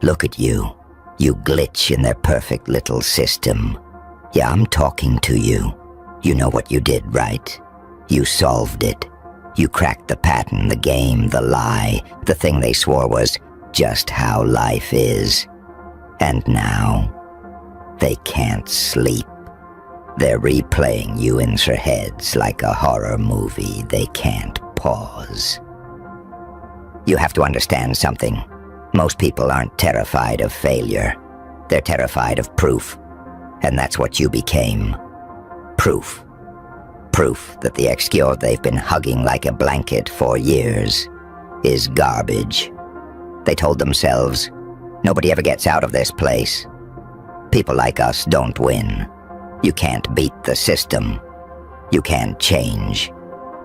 Look at you. You glitch in their perfect little system. Yeah, I'm talking to you. You know what you did, right? You solved it. You cracked the pattern, the game, the lie, the thing they swore was just how life is. And now, they can't sleep. They're replaying you in their heads like a horror movie. They can't pause. You have to understand something. Most people aren't terrified of failure. They're terrified of proof. And that's what you became. Proof. Proof that the excuse they've been hugging like a blanket for years is garbage. They told themselves, nobody ever gets out of this place. People like us don't win. You can't beat the system. You can't change.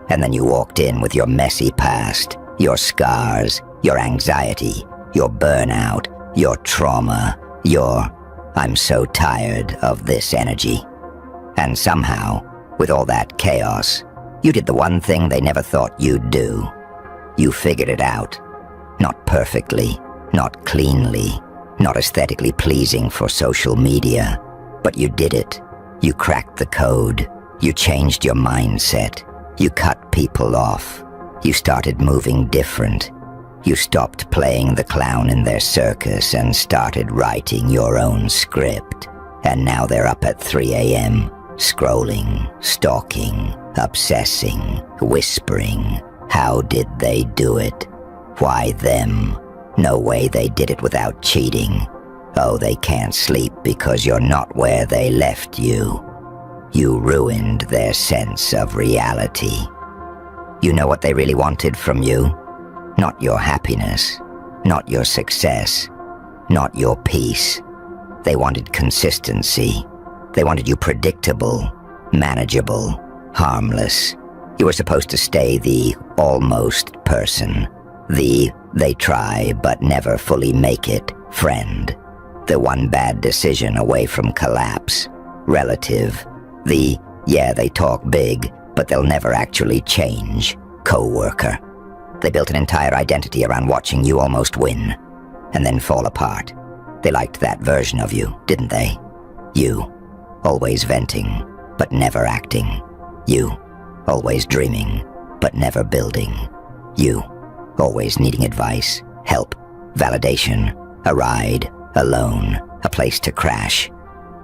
And then you walked in with your messy past, your scars, your anxiety, your burnout, your trauma, your I'm so tired of this energy. And somehow, with all that chaos, you did the one thing they never thought you'd do. You figured it out. Not perfectly, not cleanly, not aesthetically pleasing for social media, but you did it. You cracked the code. You changed your mindset. You cut people off. You started moving different. You stopped playing the clown in their circus and started writing your own script. And now they're up at 3 a.m., scrolling, stalking, obsessing, whispering. How did they do it? Why them? No way they did it without cheating. Oh, they can't sleep because you're not where they left you. You ruined their sense of reality. You know what they really wanted from you? Not your happiness, not your success, not your peace. They wanted consistency. They wanted you predictable, manageable, harmless. You were supposed to stay the almost person, the they try but never fully make it friend, the one bad decision away from collapse, relative, the yeah they talk big but they'll never actually change, co-worker. They built an entire identity around watching you almost win, and then fall apart. They liked that version of you, didn't they? You, always venting, but never acting. You, always dreaming, but never building. You, always needing advice, help, validation, a ride, alone, a place to crash.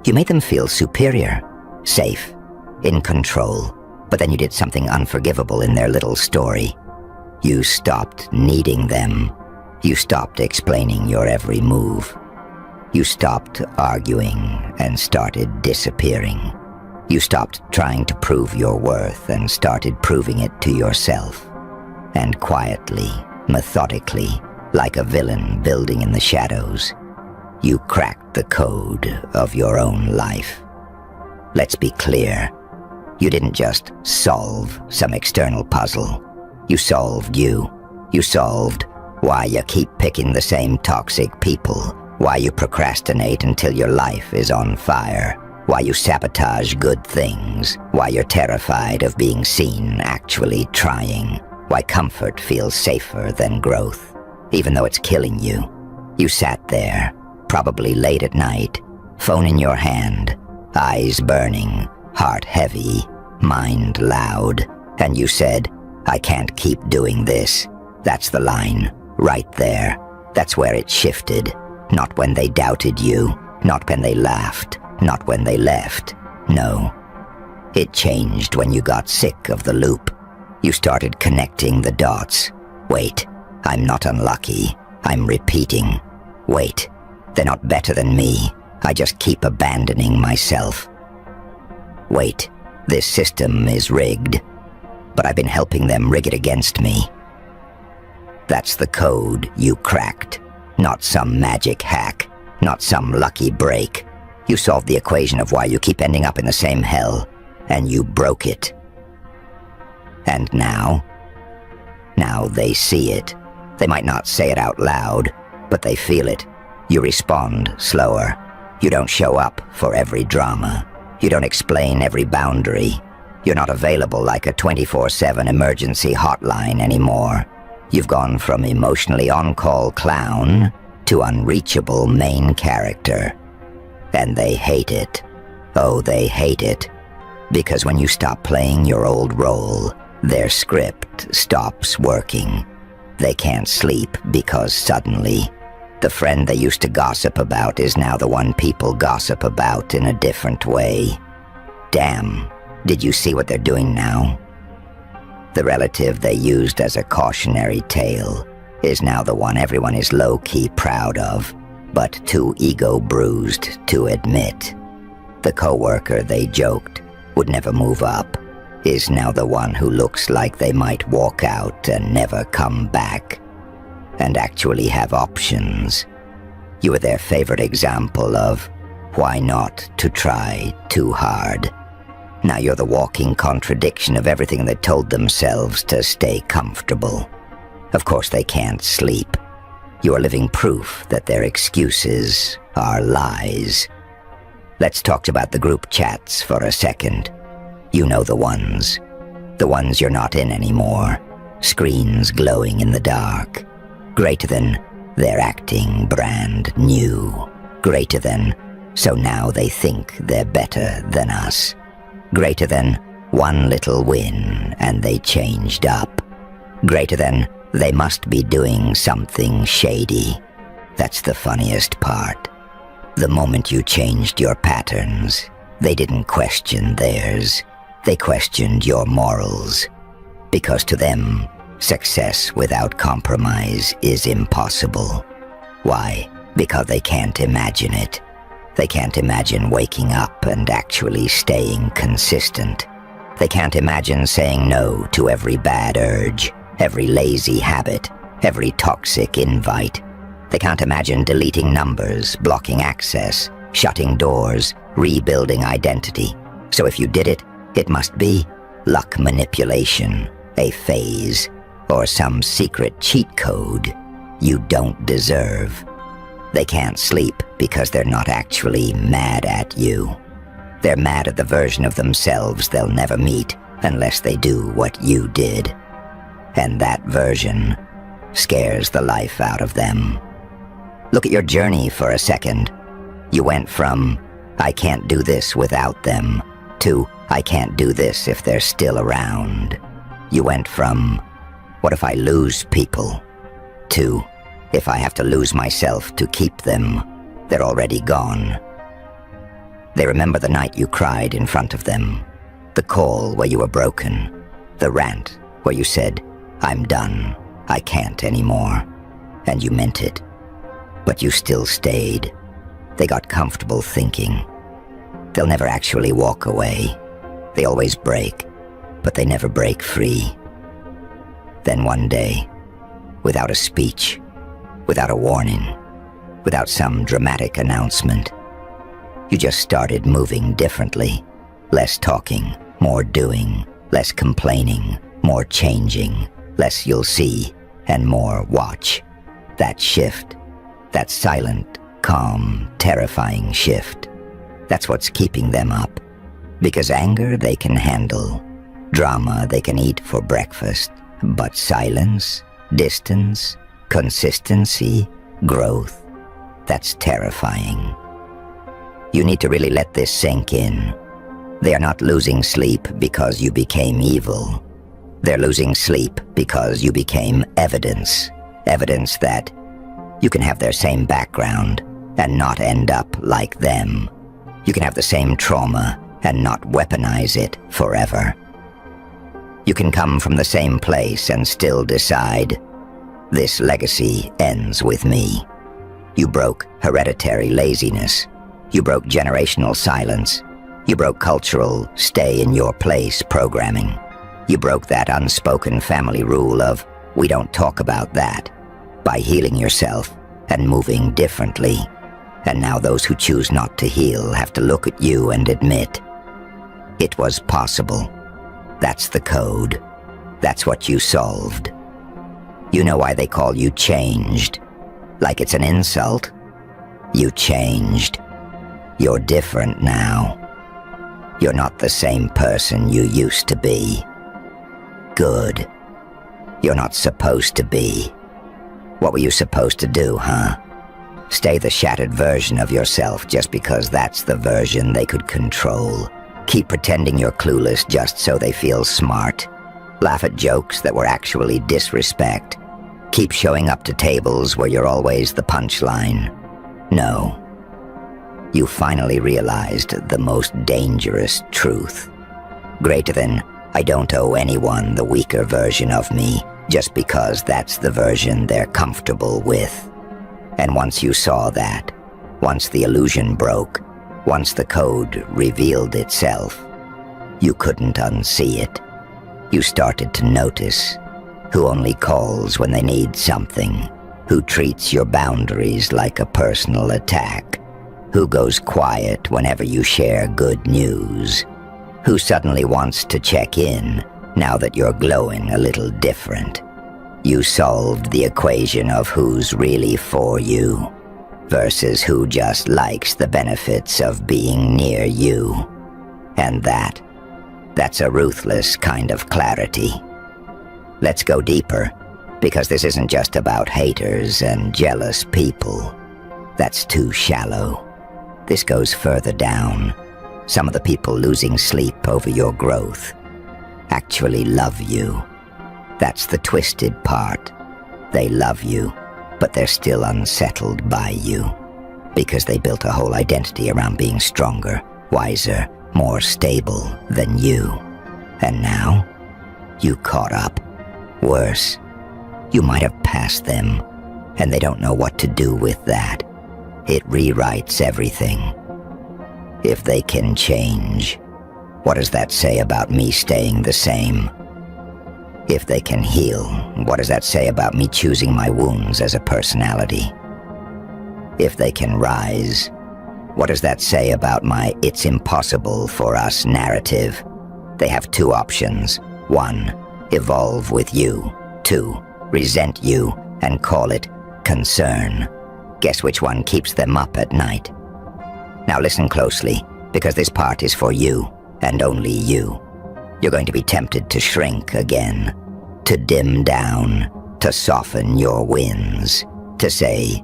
You made them feel superior, safe, in control, but then you did something unforgivable in their little story. You stopped needing them. You stopped explaining your every move. You stopped arguing and started disappearing. You stopped trying to prove your worth and started proving it to yourself. And quietly, methodically, like a villain building in the shadows, you cracked the code of your own life. Let's be clear. You didn't just solve some external puzzle. You solved you. You solved why you keep picking the same toxic people, why you procrastinate until your life is on fire, why you sabotage good things, why you're terrified of being seen actually trying, why comfort feels safer than growth, even though it's killing you. You sat there, probably late at night, phone in your hand, eyes burning, heart heavy, mind loud, and you said, I can't keep doing this. That's the line, right there. That's where it shifted. Not when they doubted you, not when they laughed, not when they left. No. It changed when you got sick of the loop. You started connecting the dots. Wait, I'm not unlucky. I'm repeating. Wait, they're not better than me. I just keep abandoning myself. Wait, this system is rigged, but I've been helping them rig it against me. That's the code you cracked. Not some magic hack, not some lucky break. You solved the equation of why you keep ending up in the same hell, and you broke it. And now they see it. They might not say it out loud, but they feel it. You respond slower. You don't show up for every drama. You don't explain every boundary. You're not available like a 24/7 emergency hotline anymore. You've gone from emotionally on-call clown to unreachable main character. And they hate it. Oh, they hate it. Because when you stop playing your old role, their script stops working. They can't sleep because suddenly, the friend they used to gossip about is now the one people gossip about in a different way. Damn, did you see what they're doing now? The relative they used as a cautionary tale is now the one everyone is low-key proud of, but too ego-bruised to admit. The coworker they joked would never move up is now the one who looks like they might walk out and never come back, and actually have options. You were their favorite example of why not to try too hard. Now you're the walking contradiction of everything they told themselves to stay comfortable. Of course they can't sleep. You are living proof that their excuses are lies. Let's talk about the group chats for a second. You know the ones you're not in anymore. Screens glowing in the dark. Greater than they're acting brand new. Greater than so now they think they're better than us. Greater than one little win and they changed up. Greater than they must be doing something shady. That's the funniest part. The moment you changed your patterns, they didn't question theirs. They questioned your morals. Because to them, success without compromise is impossible. Why? Because they can't imagine it. They can't imagine waking up and actually staying consistent. They can't imagine saying no to every bad urge, every lazy habit, every toxic invite. They can't imagine deleting numbers, blocking access, shutting doors, rebuilding identity. So if you did it, it must be luck manipulation, a phase, or some secret cheat code you don't deserve. They can't sleep because they're not actually mad at you. They're mad at the version of themselves they'll never meet unless they do what you did. And that version scares the life out of them. Look at your journey for a second. You went from, I can't do this without them, to, I can't do this if they're still around. You went from, what if I lose people, to, if I have to lose myself to keep them, they're already gone. They remember the night you cried in front of them, the call where you were broken, the rant where you said, I'm done, I can't anymore, and you meant it. But you still stayed. They got comfortable thinking. They'll never actually walk away. They always break, but they never break free. Then one day, without a speech, without a warning, without some dramatic announcement, you just started moving differently. Less talking, more doing, less complaining, more changing, less you'll see, and more watch. That shift, that silent, calm, terrifying shift, that's what's keeping them up. Because anger they can handle, drama they can eat for breakfast, but silence, distance, consistency, growth, that's terrifying. You need to really let this sink in. They are not losing sleep because you became evil. They're losing sleep because you became evidence. Evidence that you can have their same background and not end up like them. You can have the same trauma and not weaponize it forever. You can come from the same place and still decide, this legacy ends with me. You broke hereditary laziness. You broke generational silence. You broke cultural stay-in-your-place programming. You broke that unspoken family rule of, we don't talk about that, by healing yourself and moving differently. And now those who choose not to heal have to look at you and admit, it was possible. That's the code. That's what you solved. You know why they call you changed? Like it's an insult? You changed. You're different now. You're not the same person you used to be. Good. You're not supposed to be. What were you supposed to do, huh? Stay the shattered version of yourself just because that's the version they could control. Keep pretending you're clueless just so they feel smart. Laugh at jokes that were actually disrespect. Keep showing up to tables where you're always the punchline. No. You finally realized the most dangerous truth. Greater than, I don't owe anyone the weaker version of me, just because that's the version they're comfortable with. And once you saw that, once the illusion broke, once the code revealed itself, you couldn't unsee it. You started to notice who only calls when they need something, who treats your boundaries like a personal attack, who goes quiet whenever you share good news, who suddenly wants to check in now that you're glowing a little different. You solved the equation of who's really for you versus who just likes the benefits of being near you. And that's a ruthless kind of clarity. Let's go deeper, because this isn't just about haters and jealous people. That's too shallow. This goes further down. Some of the people losing sleep over your growth actually love you. That's the twisted part. They love you, but they're still unsettled by you, because they built a whole identity around being stronger, wiser, more stable than you. And now, you caught up. Worse, you might have passed them, and they don't know what to do with that. It rewrites everything. If they can change, what does that say about me staying the same? If they can heal, what does that say about me choosing my wounds as a personality? If they can rise, what does that say about my "it's impossible for us" narrative? They have two options. 1, evolve with you. 2, resent you and call it concern. Guess which one keeps them up at night? Now listen closely, because this part is for you, and only you. You're going to be tempted to shrink again, to dim down, to soften your wins, to say,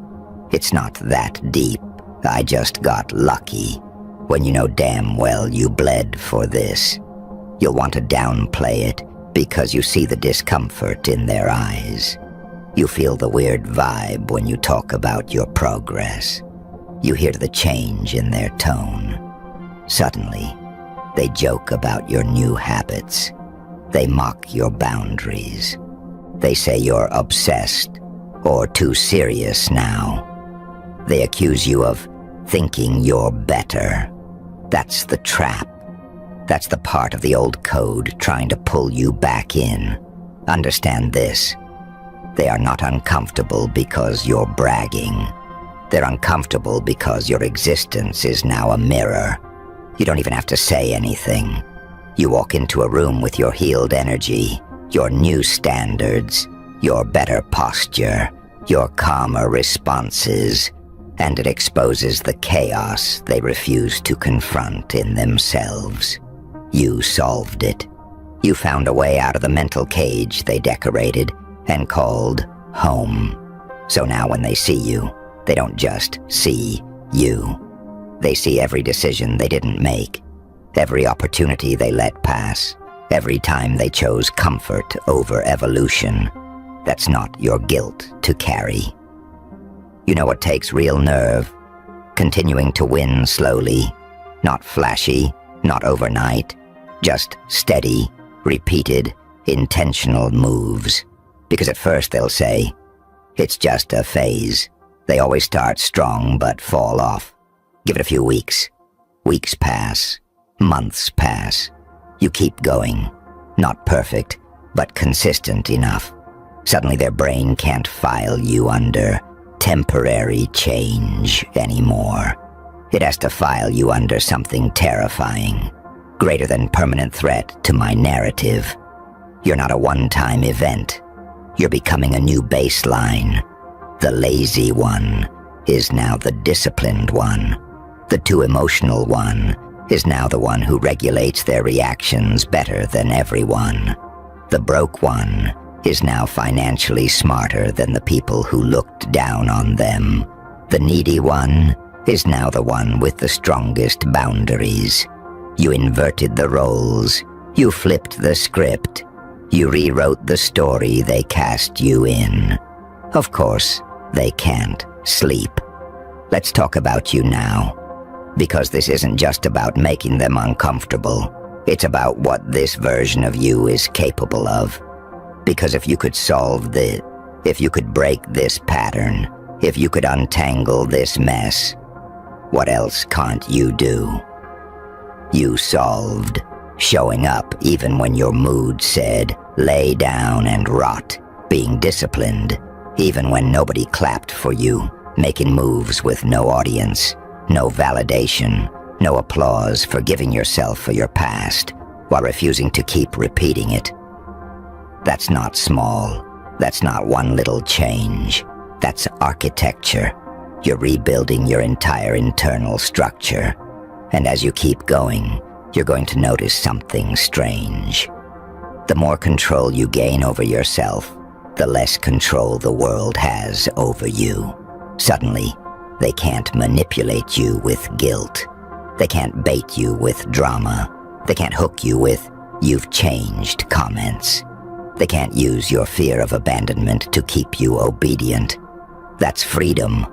it's not that deep, I just got lucky, when you know damn well you bled for this. You'll want to downplay it because you see the discomfort in their eyes. You feel the weird vibe when you talk about your progress. You hear the change in their tone. Suddenly, they joke about your new habits. They mock your boundaries. They say you're obsessed or too serious now. They accuse you of thinking you're better. That's the trap. That's the part of the old code trying to pull you back in. Understand this. They are not uncomfortable because you're bragging. They're uncomfortable because your existence is now a mirror. You don't even have to say anything. You walk into a room with your healed energy, your new standards, your better posture, your calmer responses, and it exposes the chaos they refuse to confront in themselves. You solved it. You found a way out of the mental cage they decorated and called home. So now when they see you, they don't just see you. They see every decision they didn't make, every opportunity they let pass, every time they chose comfort over evolution. That's not your guilt to carry. You know what takes real nerve? Continuing to win slowly, not flashy, not overnight, just steady, repeated, intentional moves. Because at first they'll say, it's just a phase. They always start strong but fall off. Give it a few weeks. Weeks pass. Months pass. You keep going. Not perfect, but consistent enough. Suddenly their brain can't file you under temporary change anymore. It has to file you under something terrifying, greater than permanent threat to my narrative. You're not a one-time event. You're becoming a new baseline. The lazy one is now the disciplined one. The too emotional one is now the one who regulates their reactions better than everyone. The broke one is now financially smarter than the people who looked down on them. The needy one is now the one with the strongest boundaries. You inverted the roles. You flipped the script. You rewrote the story they cast you in. Of course, they can't sleep. Let's talk about you now. Because this isn't just about making them uncomfortable. It's about what this version of you is capable of. Because if you could if you could break this pattern, if you could untangle this mess, what else can't you do? You solved, showing up even when your mood said, lay down and rot, being disciplined, even when nobody clapped for you, making moves with no audience, no validation, no applause, forgiving yourself for your past, while refusing to keep repeating it. That's not small. That's not one little change. That's architecture. You're rebuilding your entire internal structure. And as you keep going, you're going to notice something strange. The more control you gain over yourself, the less control the world has over you. Suddenly, they can't manipulate you with guilt. They can't bait you with drama. They can't hook you with, you've changed comments. They can't use your fear of abandonment to keep you obedient. That's freedom,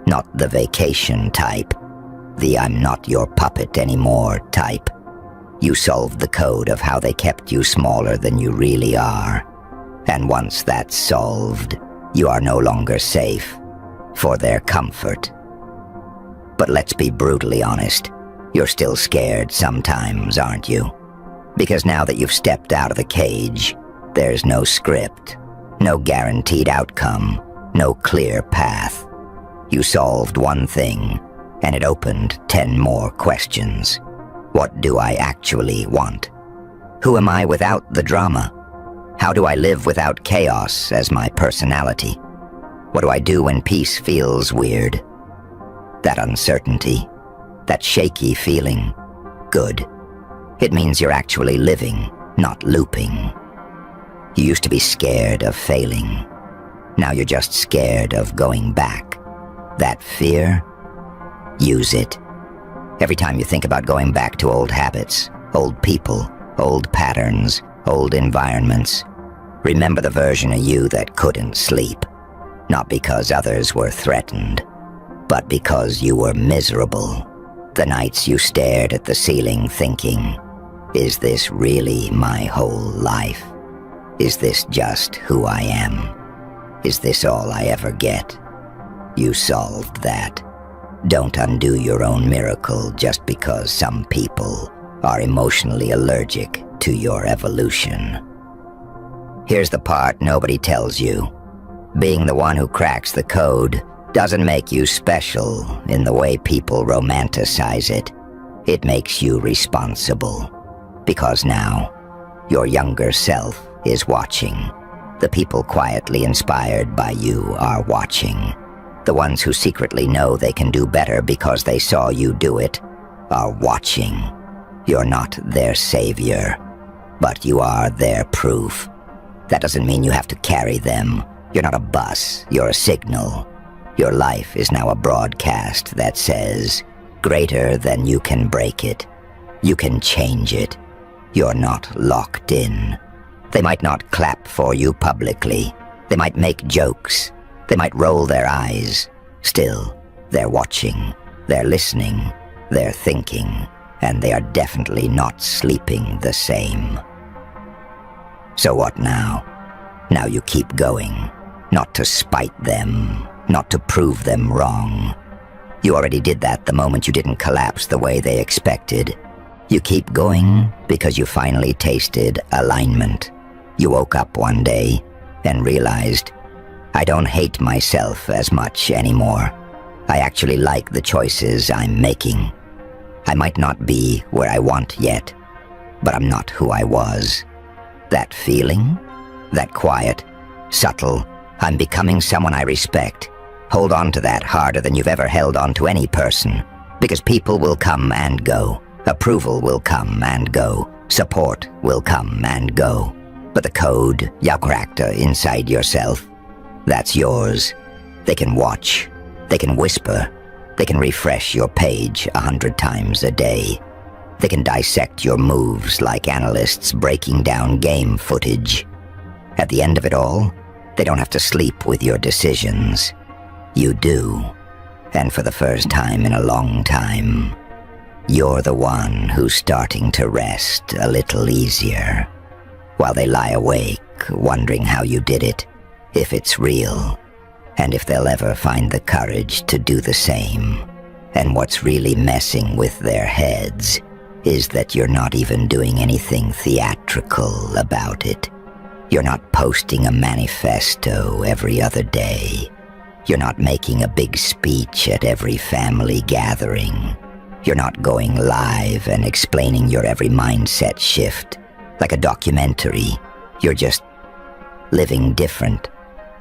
not the vacation type. The I'm not your puppet anymore type. You solved the code of how they kept you smaller than you really are. And once that's solved, you are no longer safe for their comfort. But let's be brutally honest. You're still scared sometimes, aren't you? Because now that you've stepped out of the cage, there's no script, no guaranteed outcome, no clear path. You solved one thing, and it opened 10 more questions. What do I actually want? Who am I without the drama? How do I live without chaos as my personality? What do I do when peace feels weird? That uncertainty, that shaky feeling, good. It means you're actually living, not looping. You used to be scared of failing. Now you're just scared of going back. That fear, use it. Every time you think about going back to old habits, old people, old patterns, old environments, remember the version of you that couldn't sleep. Not because others were threatened, but because you were miserable. The nights you stared at the ceiling thinking, is this really my whole life? Is this just who I am? Is this all I ever get? You solved that. Don't undo your own miracle just because some people are emotionally allergic to your evolution. Here's the part nobody tells you. Being the one who cracks the code doesn't make you special in the way people romanticize it. It makes you responsible. Because now, your younger self is watching. The people quietly inspired by you are watching. The ones who secretly know they can do better because they saw you do it are watching. You're not their savior, but you are their proof. That doesn't mean you have to carry them. You're not a bus, you're a signal. Your life is now a broadcast that says, greater than you can break it. You can change it. You're not locked in. They might not clap for you publicly. They might make jokes. They might roll their eyes. Still, they're watching, they're listening, they're thinking, and they are definitely not sleeping the same. So what now? Now you keep going. Not to spite them, not to prove them wrong. You already did that the moment you didn't collapse the way they expected. You keep going because you finally tasted alignment. You woke up one day and realized, I don't hate myself as much anymore. I actually like the choices I'm making. I might not be where I want yet, but I'm not who I was. That feeling, that quiet, subtle, I'm becoming someone I respect. Hold on to that harder than you've ever held on to any person, because people will come and go. Approval will come and go. Support will come and go. But the code you cracked inside yourself, that's yours. They can watch. They can whisper. They can refresh your page 100 times a day. They can dissect your moves like analysts breaking down game footage. At the end of it all, they don't have to sleep with your decisions. You do. And for the first time in a long time, you're the one who's starting to rest a little easier, while they lie awake, wondering how you did it, if it's real, and if they'll ever find the courage to do the same. And what's really messing with their heads is that you're not even doing anything theatrical about it. You're not posting a manifesto every other day. You're not making a big speech at every family gathering. You're not going live and explaining your every mindset shift like a documentary. You're just living different,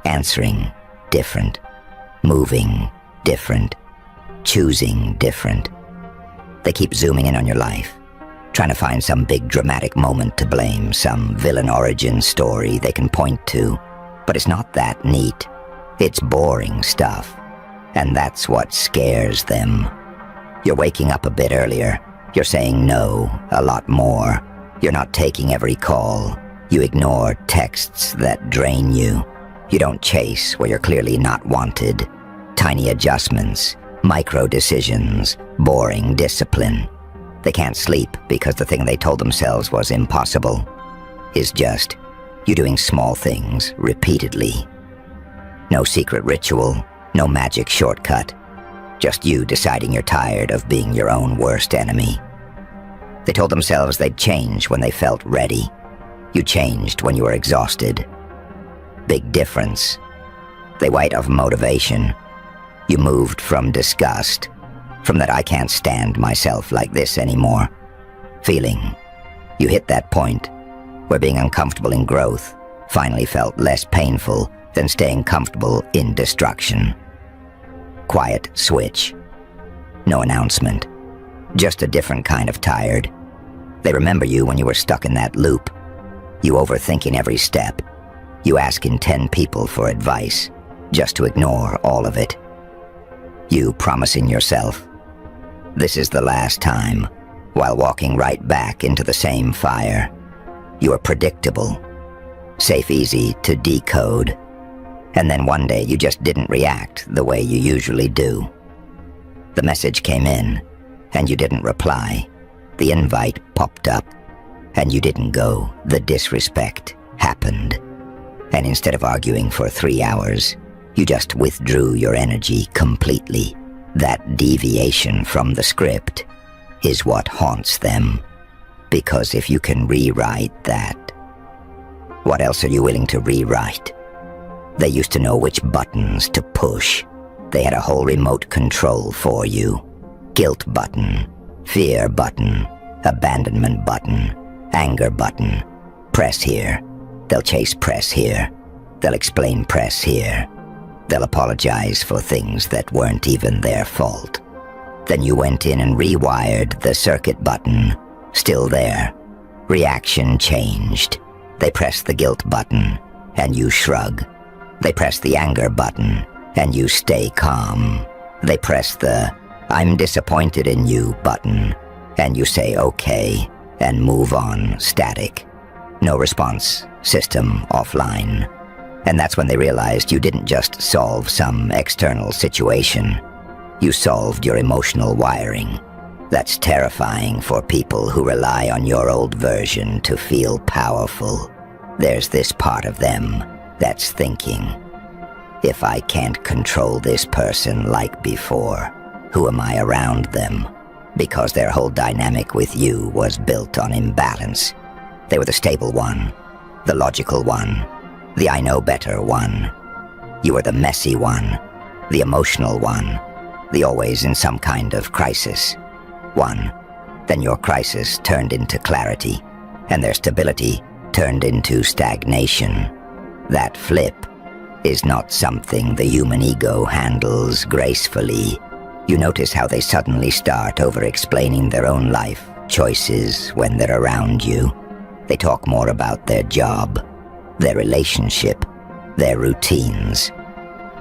answering different, moving different, choosing different. They keep zooming in on your life, trying to find some big dramatic moment to blame, some villain origin story they can point to. But it's not that neat. It's boring stuff. And that's what scares them. You're waking up a bit earlier. You're saying no a lot more. You're not taking every call. You ignore texts that drain you. You don't chase where you're clearly not wanted. Tiny adjustments, micro decisions, boring discipline. They can't sleep because the thing they told themselves was impossible is just you doing small things repeatedly. No secret ritual, no magic shortcut. Just you deciding you're tired of being your own worst enemy. They told themselves they'd change when they felt ready. You changed when you were exhausted. Big difference. They white of motivation. You moved from disgust, from that I can't stand myself like this anymore feeling. You hit that point where being uncomfortable in growth finally felt less painful than staying comfortable in destruction. Quiet switch. No announcement. Just a different kind of tired. They remember you when you were stuck in that loop. You overthinking every step. You asking 10 people for advice just to ignore all of it. You promising yourself, this is the last time, while walking right back into the same fire. You are predictable, safe easy to decode. And then one day you just didn't react the way you usually do. The message came in, and you didn't reply. The invite popped up, and you didn't go. The disrespect happened. And instead of arguing for 3 hours, you just withdrew your energy completely. That deviation from the script is what haunts them. Because if you can rewrite that, what else are you willing to rewrite? They used to know which buttons to push. They had a whole remote control for you. Guilt button, fear button, abandonment button, anger button. Press here. They'll chase press here. They'll explain press here. They'll apologize for things that weren't even their fault. Then you went in and rewired the circuit button. Still there. Reaction changed. They press the guilt button, and you shrug. They press the anger button, and you stay calm. They press the I'm disappointed in you button, and you say okay, and move on static. No response, system offline. And that's when they realized you didn't just solve some external situation. You solved your emotional wiring. That's terrifying for people who rely on your old version to feel powerful. There's this part of them that's thinking, if I can't control this person like before, who am I around them? Because their whole dynamic with you was built on imbalance. They were the stable one, the logical one, the I know better one. You were the messy one, the emotional one, the always in some kind of crisis one. Then your crisis turned into clarity, and their stability turned into stagnation. That flip is not something the human ego handles gracefully. You notice how they suddenly start over-explaining their own life choices when they're around you. They talk more about their job, their relationship, their routines.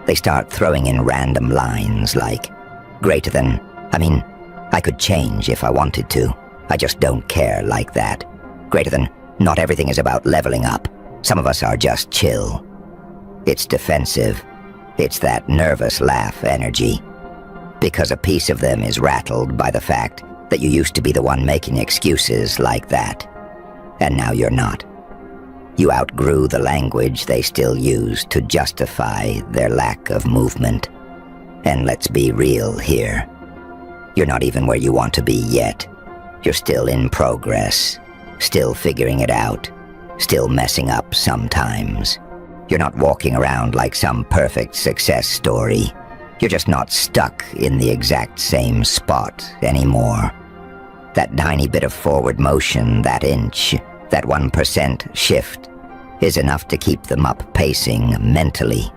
They start throwing in random lines like, greater than, I could change if I wanted to. I just don't care like that. Greater than, not everything is about leveling up. Some of us are just chill. It's defensive. It's that nervous laugh energy. Because a piece of them is rattled by the fact that you used to be the one making excuses like that. And now you're not. You outgrew the language they still use to justify their lack of movement. And let's be real here. You're not even where you want to be yet. You're still in progress, still figuring it out, still messing up sometimes. You're not walking around like some perfect success story. You're just not stuck in the exact same spot anymore. That tiny bit of forward motion, that inch, that 1% shift, is enough to keep them up pacing mentally.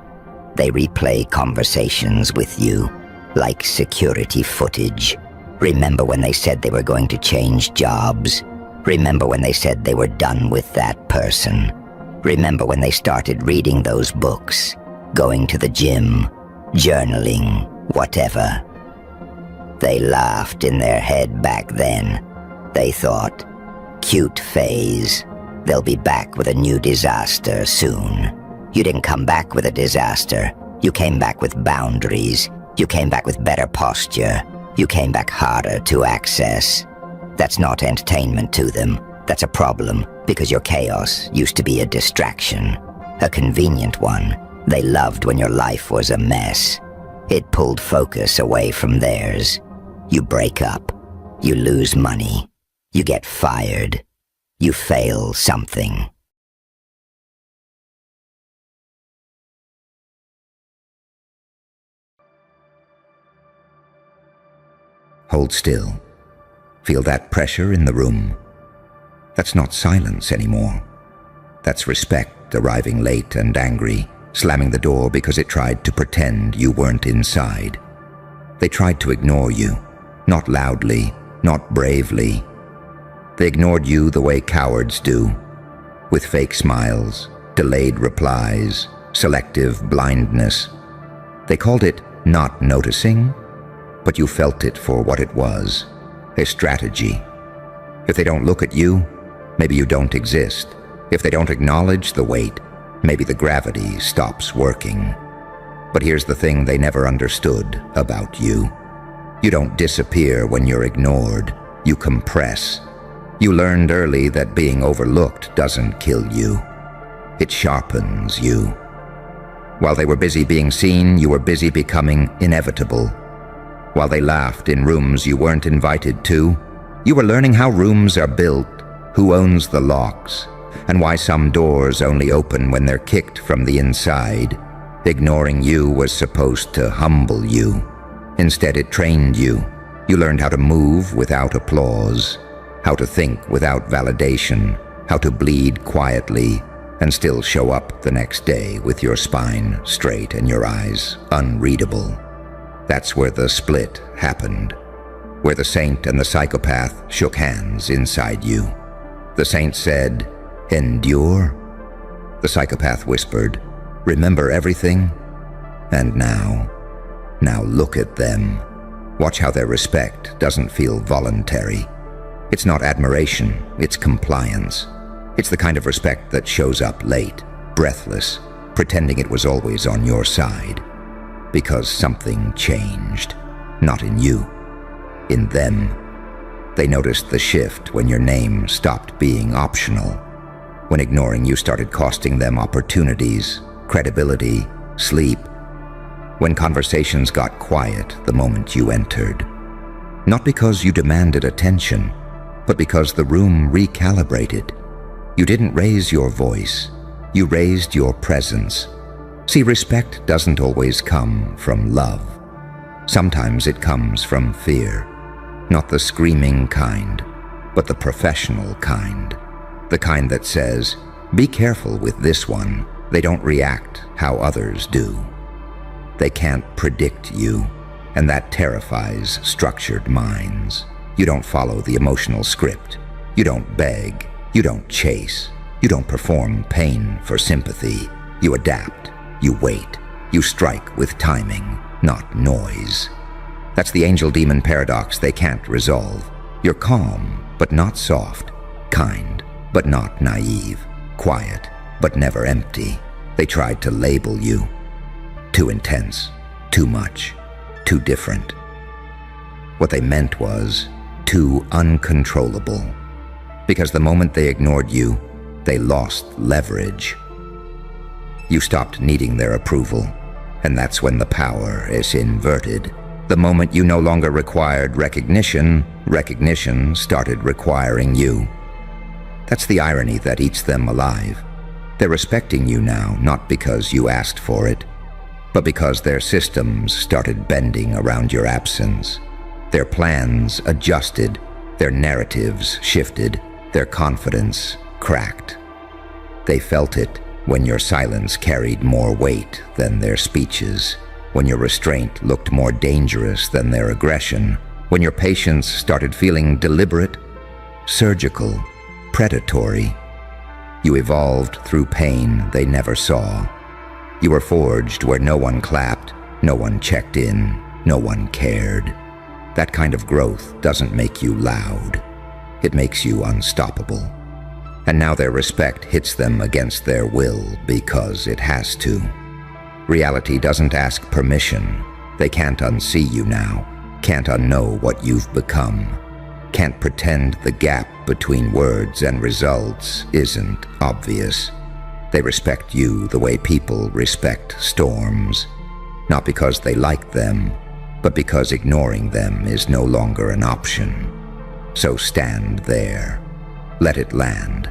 They replay conversations with you like security footage. Remember when they said they were going to change jobs? Remember when they said they were done with that person? Remember when they started reading those books, going to the gym, journaling, whatever? They laughed in their head back then. They thought, cute phase. They'll be back with a new disaster soon. You didn't come back with a disaster. You came back with boundaries. You came back with better posture. You came back harder to access. That's not entertainment to them. That's a problem, because your chaos used to be a distraction. A convenient one. They loved when your life was a mess. It pulled focus away from theirs. You break up. You lose money. You get fired. You fail something. Hold still. Feel that pressure in the room. That's not silence anymore. That's respect arriving late and angry, slamming the door because it tried to pretend you weren't inside. They tried to ignore you, not loudly, not bravely. They ignored you the way cowards do, with fake smiles, delayed replies, selective blindness. They called it not noticing, but you felt it for what it was, a strategy. If they don't look at you, maybe you don't exist. If they don't acknowledge the weight, maybe the gravity stops working. But here's the thing they never understood about you. You don't disappear when you're ignored. You compress. You learned early that being overlooked doesn't kill you. It sharpens you. While they were busy being seen, you were busy becoming inevitable. While they laughed in rooms you weren't invited to, you were learning how rooms are built, who owns the locks, and why some doors only open when they're kicked from the inside. Ignoring you was supposed to humble you. Instead, it trained you. You learned how to move without applause, how to think without validation, how to bleed quietly and still show up the next day with your spine straight and your eyes unreadable. That's where the split happened, where the saint and the psychopath shook hands inside you. The saint said, "Endure." The psychopath whispered, "Remember everything?" And now look at them. Watch how their respect doesn't feel voluntary. It's not admiration, it's compliance. It's the kind of respect that shows up late, breathless, pretending it was always on your side. Because something changed. Not in you, in them. They noticed the shift when your name stopped being optional, when ignoring you started costing them opportunities, credibility, sleep, when conversations got quiet the moment you entered. Not because you demanded attention, but because the room recalibrated. You didn't raise your voice, you raised your presence. See, respect doesn't always come from love. Sometimes it comes from fear. Not the screaming kind, but the professional kind. The kind that says, "Be careful with this one. They don't react how others do." They can't predict you, and that terrifies structured minds. You don't follow the emotional script. You don't beg. You don't chase. You don't perform pain for sympathy. You adapt. You wait. You strike with timing, not noise. That's the angel-demon paradox they can't resolve. You're calm, but not soft. Kind, but not naive. Quiet, but never empty. They tried to label you. Too intense, too much, too different. What they meant was too uncontrollable. Because the moment they ignored you, they lost leverage. You stopped needing their approval, and that's when the power is inverted. The moment you no longer required recognition, recognition started requiring you. That's the irony that eats them alive. They're respecting you now, not because you asked for it, but because their systems started bending around your absence. Their plans adjusted, their narratives shifted, their confidence cracked. They felt it when your silence carried more weight than their speeches, when your restraint looked more dangerous than their aggression, when your patience started feeling deliberate, surgical, predatory. You evolved through pain they never saw. You were forged where no one clapped, no one checked in, no one cared. That kind of growth doesn't make you loud. It makes you unstoppable. And now their respect hits them against their will because it has to. Reality doesn't ask permission. They can't unsee you now, can't unknow what you've become, can't pretend the gap between words and results isn't obvious. They respect you the way people respect storms, not because they like them, but because ignoring them is no longer an option. So stand there. Let it land.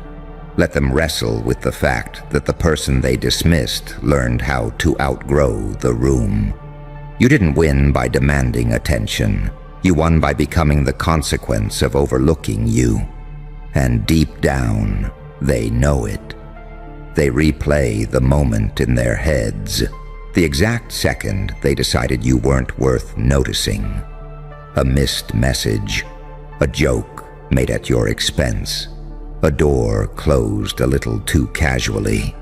Let them wrestle with the fact that the person they dismissed learned how to outgrow the room. You didn't win by demanding attention. You won by becoming the consequence of overlooking you. And deep down, they know it. They replay the moment in their heads, the exact second they decided you weren't worth noticing. A missed message, a joke made at your expense, a door closed a little too casually.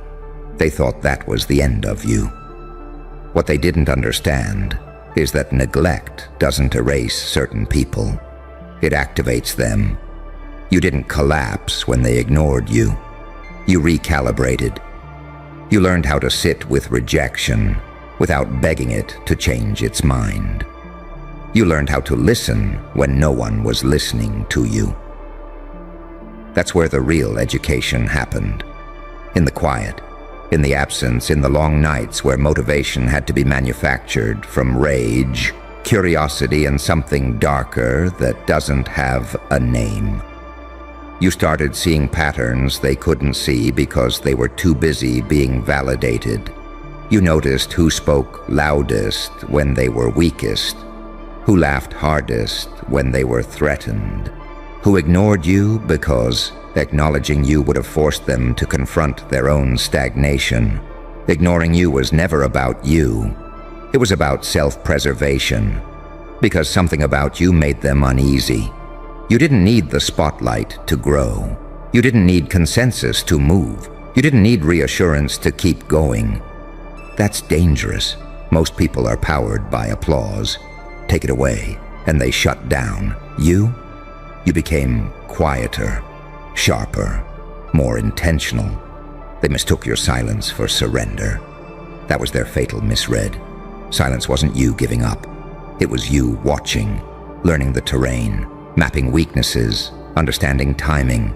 They thought that was the end of you. What they didn't understand is that neglect doesn't erase certain people. It activates them. You didn't collapse when they ignored you. You recalibrated. You learned how to sit with rejection without begging it to change its mind. You learned how to listen when no one was listening to you. That's where the real education happened. In the quiet, in the absence, in the long nights where motivation had to be manufactured from rage, curiosity, and something darker that doesn't have a name. You started seeing patterns they couldn't see because they were too busy being validated. You noticed who spoke loudest when they were weakest, who laughed hardest when they were threatened, who ignored you because acknowledging you would have forced them to confront their own stagnation. Ignoring you was never about you. It was about self-preservation, because something about you made them uneasy. You didn't need the spotlight to grow. You didn't need consensus to move. You didn't need reassurance to keep going. That's dangerous. Most people are powered by applause. Take it away, and they shut down. You became quieter, sharper, more intentional. They mistook your silence for surrender. That was their fatal misread. Silence wasn't you giving up. It was you watching, learning the terrain, mapping weaknesses, understanding timing.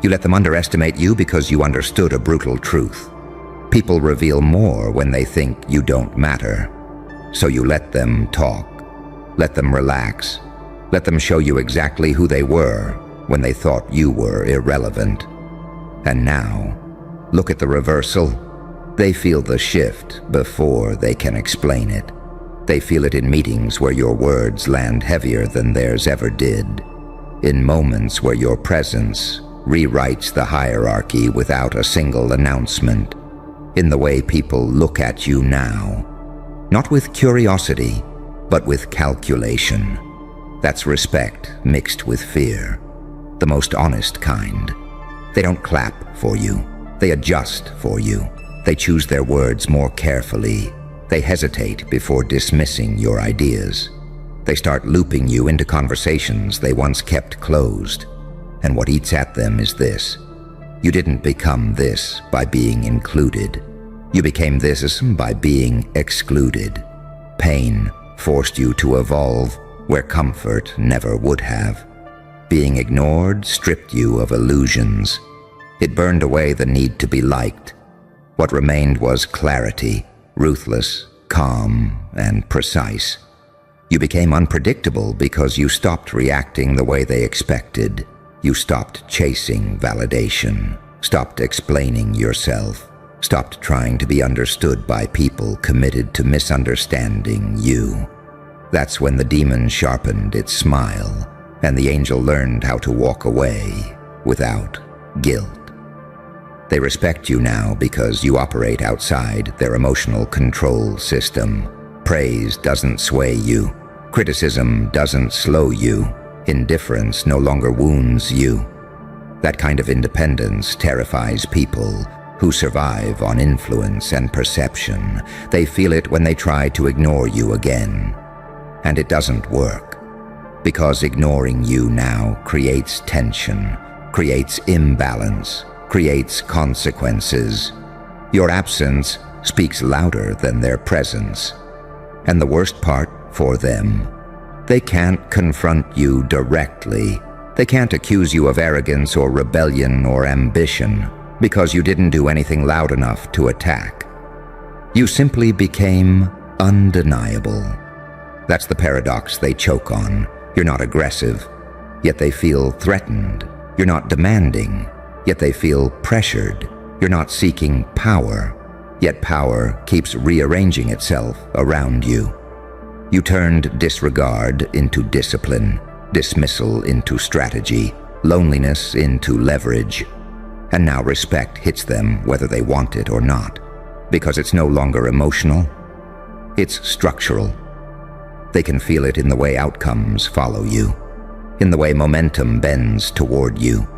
You let them underestimate you because you understood a brutal truth. People reveal more when they think you don't matter. So you let them talk, let them relax, let them show you exactly who they were when they thought you were irrelevant. And now, look at the reversal. They feel the shift before they can explain it. They feel it in meetings where your words land heavier than theirs ever did. In moments where your presence rewrites the hierarchy without a single announcement. In the way people look at you now. Not with curiosity, but with calculation. That's respect mixed with fear. The most honest kind. They don't clap for you. They adjust for you. They choose their words more carefully, They hesitate before dismissing your ideas. They start looping you into conversations they once kept closed. And what eats at them is this: you didn't become this by being included. You became this by being excluded. Pain forced you to evolve where comfort never would have. Being ignored stripped you of illusions. It burned away the need to be liked. What remained was clarity, ruthless, calm, and precise. You became unpredictable because you stopped reacting the way they expected. You stopped chasing validation, stopped explaining yourself, stopped trying to be understood by people committed to misunderstanding you. That's when the demon sharpened its smile, and the angel learned how to walk away without guilt. They respect you now because you operate outside their emotional control system. Praise doesn't sway you. Criticism doesn't slow you. Indifference no longer wounds you. That kind of independence terrifies people who survive on influence and perception. They feel it when they try to ignore you again. And it doesn't work. Because ignoring you now creates tension, creates imbalance, creates consequences. Your absence speaks louder than their presence. And the worst part for them, they can't confront you directly. They can't accuse you of arrogance or rebellion or ambition because you didn't do anything loud enough to attack. You simply became undeniable. That's the paradox they choke on. You're not aggressive, yet they feel threatened. You're not demanding, yet they feel pressured. You're not seeking power, yet power keeps rearranging itself around you. You turned disregard into discipline, dismissal into strategy, loneliness into leverage. And now respect hits them whether they want it or not, because it's no longer emotional, it's structural. They can feel it in the way outcomes follow you, in the way momentum bends toward you,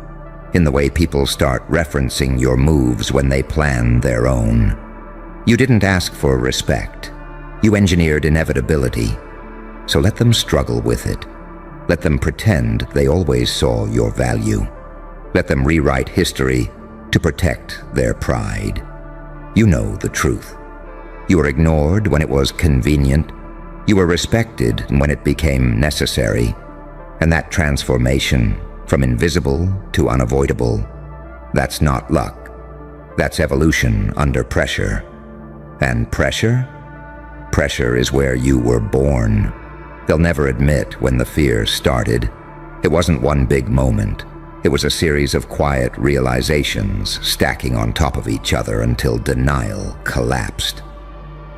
in the way people start referencing your moves when they plan their own. You didn't ask for respect. You engineered inevitability. So let them struggle with it. Let them pretend they always saw your value. Let them rewrite history to protect their pride. You know the truth. You were ignored when it was convenient. You were respected when it became necessary. And that transformation from invisible to unavoidable, that's not luck. That's evolution under pressure. And pressure? Pressure is where you were born. They'll never admit when the fear started. It wasn't one big moment. It was a series of quiet realizations stacking on top of each other until denial collapsed.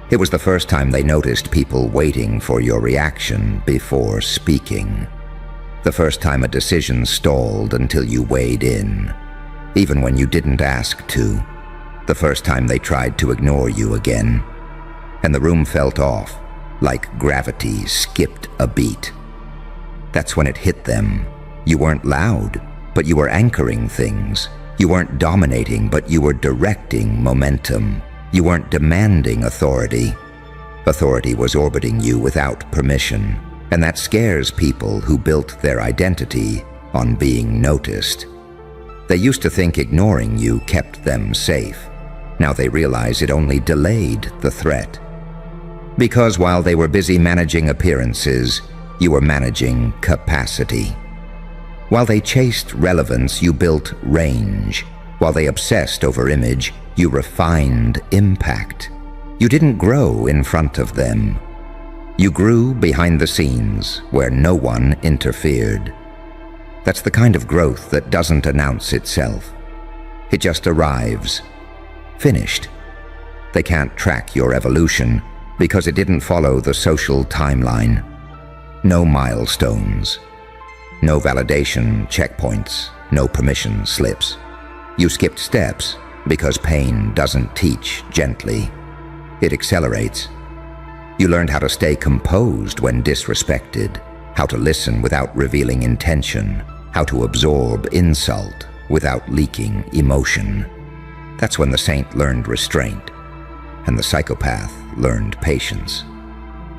It was the first time they noticed people waiting for your reaction before speaking. The first time a decision stalled until you weighed in, even when you didn't ask to. The first time they tried to ignore you again. And the room felt off, like gravity skipped a beat. That's when it hit them. You weren't loud, but you were anchoring things. You weren't dominating, but you were directing momentum. You weren't demanding authority. Authority was orbiting you without permission, and that scares people who built their identity on being noticed. They used to think ignoring you kept them safe. Now they realize it only delayed the threat. Because while they were busy managing appearances, you were managing capacity. While they chased relevance, you built range. While they obsessed over image, you refined impact. You didn't grow in front of them. You grew behind the scenes, where no one interfered. That's the kind of growth that doesn't announce itself. It just arrives. Finished. They can't track your evolution because it didn't follow the social timeline. No milestones. No validation checkpoints. No permission slips. You skipped steps because pain doesn't teach gently. It accelerates. You learned how to stay composed when disrespected, how to listen without revealing intention, how to absorb insult without leaking emotion. That's when the saint learned restraint. and the psychopath learned patience.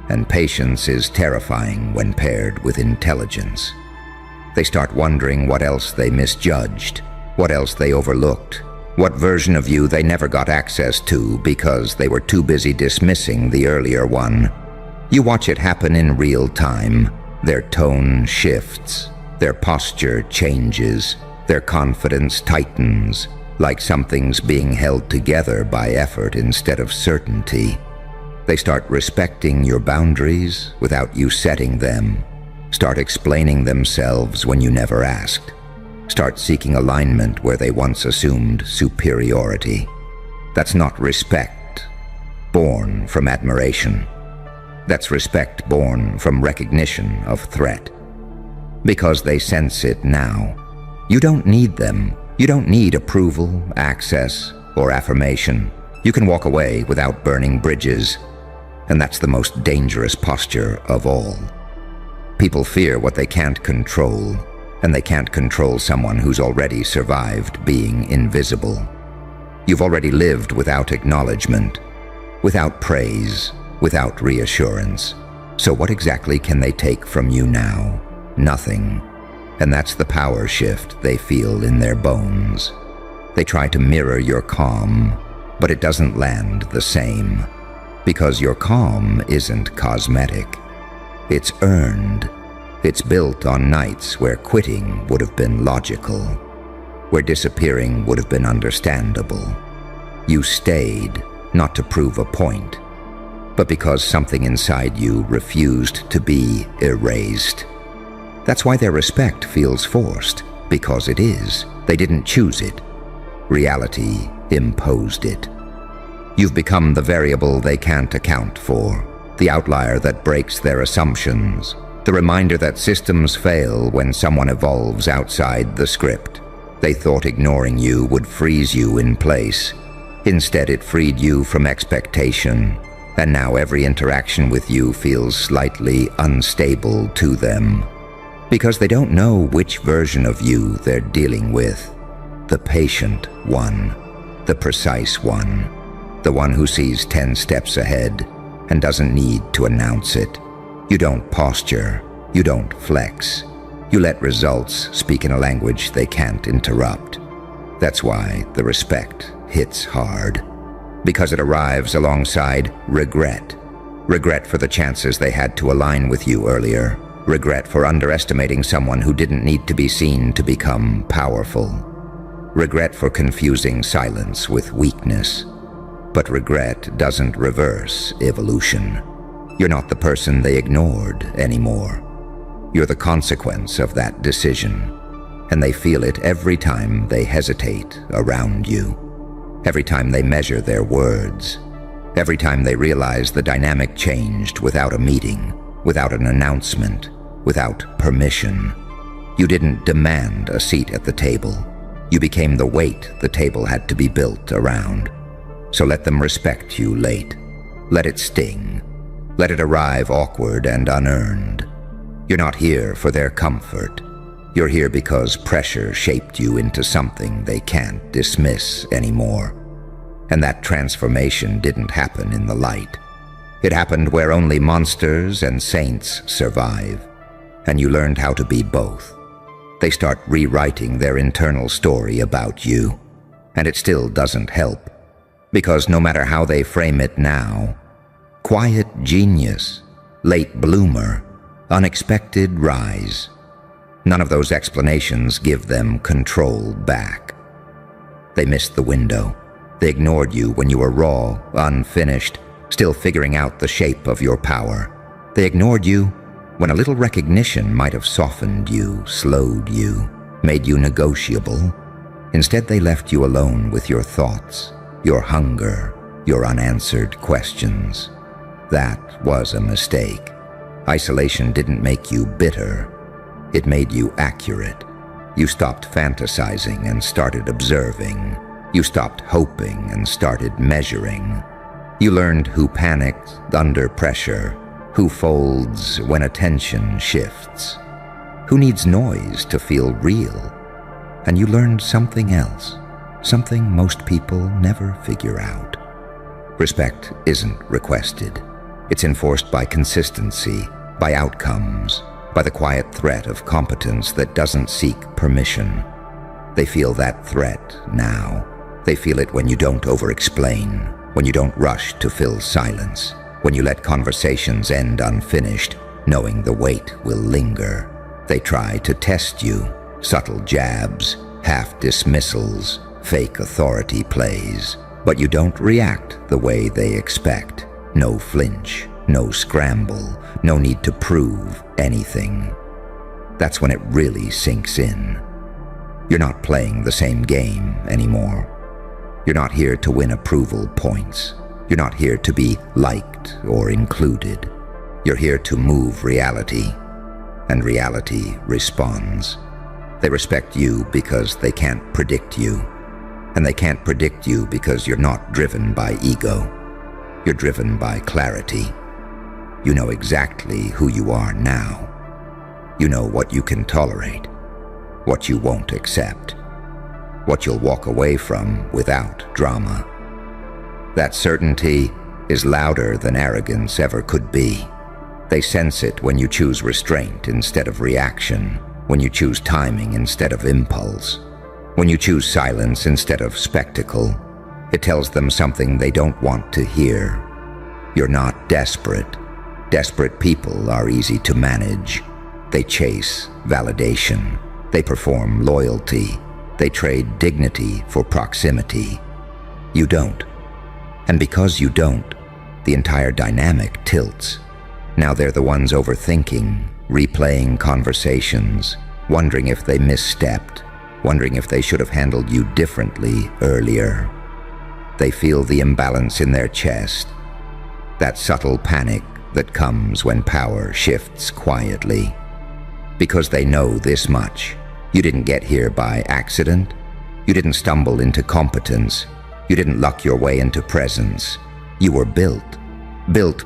And patience is terrifying when paired with intelligence. They start wondering what else they misjudged, what else they overlooked, what version of you they never got access to because they were too busy dismissing the earlier one. You watch it happen in real time. Their tone shifts, their posture changes, their confidence tightens, like something's being held together by effort instead of certainty. They start respecting your boundaries without you setting them, start explaining themselves when you never asked, start seeking alignment where they once assumed superiority. That's not respect born from admiration. That's respect born from recognition of threat. Because they sense it now. You don't need them. You don't need approval, access, or affirmation. You can walk away without burning bridges. And that's the most dangerous posture of all. People fear what they can't control, and they can't control someone who's already survived being invisible. You've already lived without acknowledgement, without praise, without reassurance. So what exactly can they take from you now? Nothing. And that's the power shift they feel in their bones. They try to mirror your calm, but it doesn't land the same. Because your calm isn't cosmetic. It's earned. It's built on nights where quitting would have been logical, where disappearing would have been understandable. You stayed, not to prove a point, but because something inside you refused to be erased. That's why their respect feels forced, because it is. They didn't choose it. Reality imposed it. You've become the variable they can't account for, the outlier that breaks their assumptions, the reminder that systems fail when someone evolves outside the script. They thought ignoring you would freeze you in place. Instead, it freed you from expectation, and now every interaction with you feels slightly unstable to them. Because they don't know which version of you they're dealing with. The patient one, the precise one, the one who sees 10 steps ahead and doesn't need to announce it. You don't posture, you don't flex. You let results speak in a language they can't interrupt. That's why the respect hits hard. Because it arrives alongside regret. Regret for the chances they had to align with you earlier. Regret for underestimating someone who didn't need to be seen to become powerful. Regret for confusing silence with weakness. But regret doesn't reverse evolution. You're not the person they ignored anymore. You're the consequence of that decision. And they feel it every time they hesitate around you. Every time they measure their words. Every time they realize the dynamic changed without a meeting, without an announcement, without permission. You didn't demand a seat at the table. You became the weight the table had to be built around. So let them respect you late. Let it sting. Let it arrive awkward and unearned. You're not here for their comfort. You're here because pressure shaped you into something they can't dismiss anymore. And that transformation didn't happen in the light. It happened where only monsters and saints survive. And you learned how to be both. They start rewriting their internal story about you. And it still doesn't help. Because no matter how they frame it now, quiet genius, late bloomer, unexpected rise, none of those explanations give them control back. They missed the window. They ignored you when you were raw, unfinished, still figuring out the shape of your power. They ignored you when a little recognition might have softened you, slowed you, made you negotiable. Instead, they left you alone with your thoughts, your hunger, your unanswered questions. That was a mistake. Isolation didn't make you bitter. It made you accurate. You stopped fantasizing and started observing. You stopped hoping and started measuring. You learned who panics under pressure, who folds when attention shifts, who needs noise to feel real. And you learned something else, something most people never figure out. Respect isn't requested. It's enforced by consistency, by outcomes, by the quiet threat of competence that doesn't seek permission. They feel that threat now. They feel it when you don't over-explain, when you don't rush to fill silence, when you let conversations end unfinished, knowing the weight will linger. They try to test you, subtle jabs, half-dismissals, fake authority plays, but you don't react the way they expect. No flinch, no scramble, no need to prove anything. That's when it really sinks in. You're not playing the same game anymore. You're not here to win approval points. You're not here to be liked or included. You're here to move reality, and reality responds. They respect you because they can't predict you, and they can't predict you because you're not driven by ego. You're driven by clarity. You know exactly who you are now. You know what you can tolerate, what you won't accept, what you'll walk away from without drama. That certainty is louder than arrogance ever could be. They sense it when you choose restraint instead of reaction, when you choose timing instead of impulse, when you choose silence instead of spectacle. It tells them something they don't want to hear. You're not desperate. Desperate people are easy to manage. They chase validation. They perform loyalty. They trade dignity for proximity. You don't. And because you don't, the entire dynamic tilts. Now they're the ones overthinking, replaying conversations, wondering if they misstepped, wondering if they should have handled you differently earlier. They feel the imbalance in their chest, that subtle panic that comes when power shifts quietly. Because they know this much. You didn't get here by accident. You didn't stumble into competence. You didn't luck your way into presence. You were built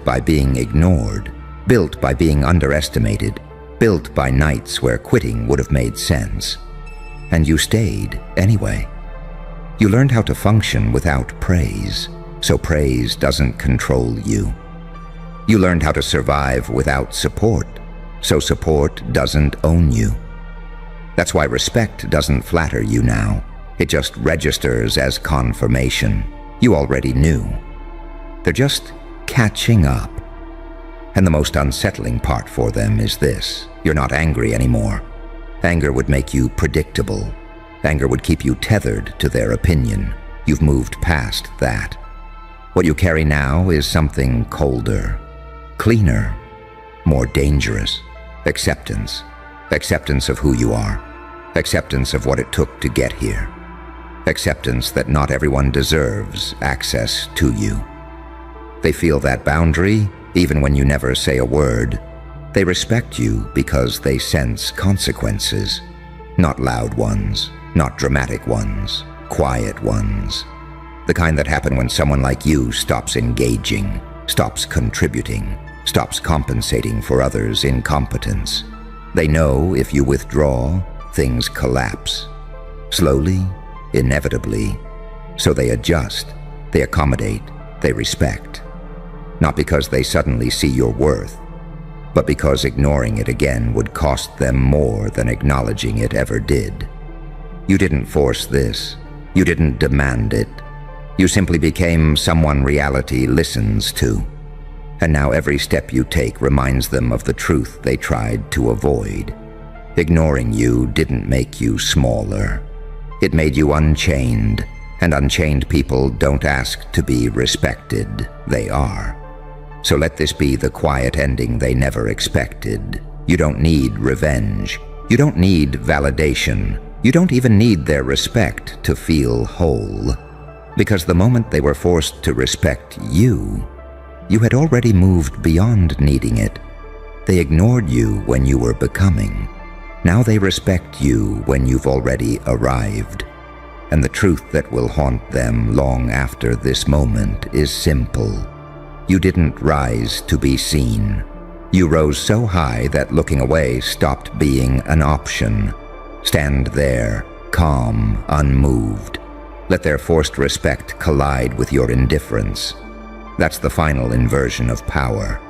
by being ignored, built by being underestimated, built by nights where quitting would have made sense. And you stayed anyway. You learned how to function without praise, so praise doesn't control you. You learned how to survive without support, so support doesn't own you. That's why respect doesn't flatter you now. It just registers as confirmation. You already knew. They're just catching up. And the most unsettling part for them is this: you're not angry anymore. Anger would make you predictable. Anger would keep you tethered to their opinion. You've moved past that. What you carry now is something colder, cleaner, more dangerous. Acceptance. Acceptance of who you are. Acceptance of what it took to get here. Acceptance that not everyone deserves access to you. They feel that boundary even when you never say a word. They respect you because they sense consequences. Not loud ones, not dramatic ones, quiet ones. The kind that happen when someone like you stops engaging, stops contributing, stops compensating for others' incompetence. They know if you withdraw, things collapse. Slowly, inevitably. So they adjust, they accommodate, they respect. Not because they suddenly see your worth, but because ignoring it again would cost them more than acknowledging it ever did. You didn't force this. You didn't demand it. You simply became someone reality listens to. And now every step you take reminds them of the truth they tried to avoid. Ignoring you didn't make you smaller. It made you unchained, and unchained people don't ask to be respected. They are. So let this be the quiet ending they never expected. You don't need revenge. You don't need validation. You don't even need their respect to feel whole. Because the moment they were forced to respect you, you had already moved beyond needing it. They ignored you when you were becoming. Now they respect you when you've already arrived. And the truth that will haunt them long after this moment is simple. You didn't rise to be seen. You rose so high that looking away stopped being an option. Stand there, calm, unmoved. Let their forced respect collide with your indifference. That's the final inversion of power.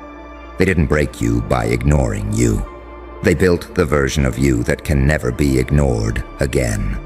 They didn't break you by ignoring you. They built the version of you that can never be ignored again.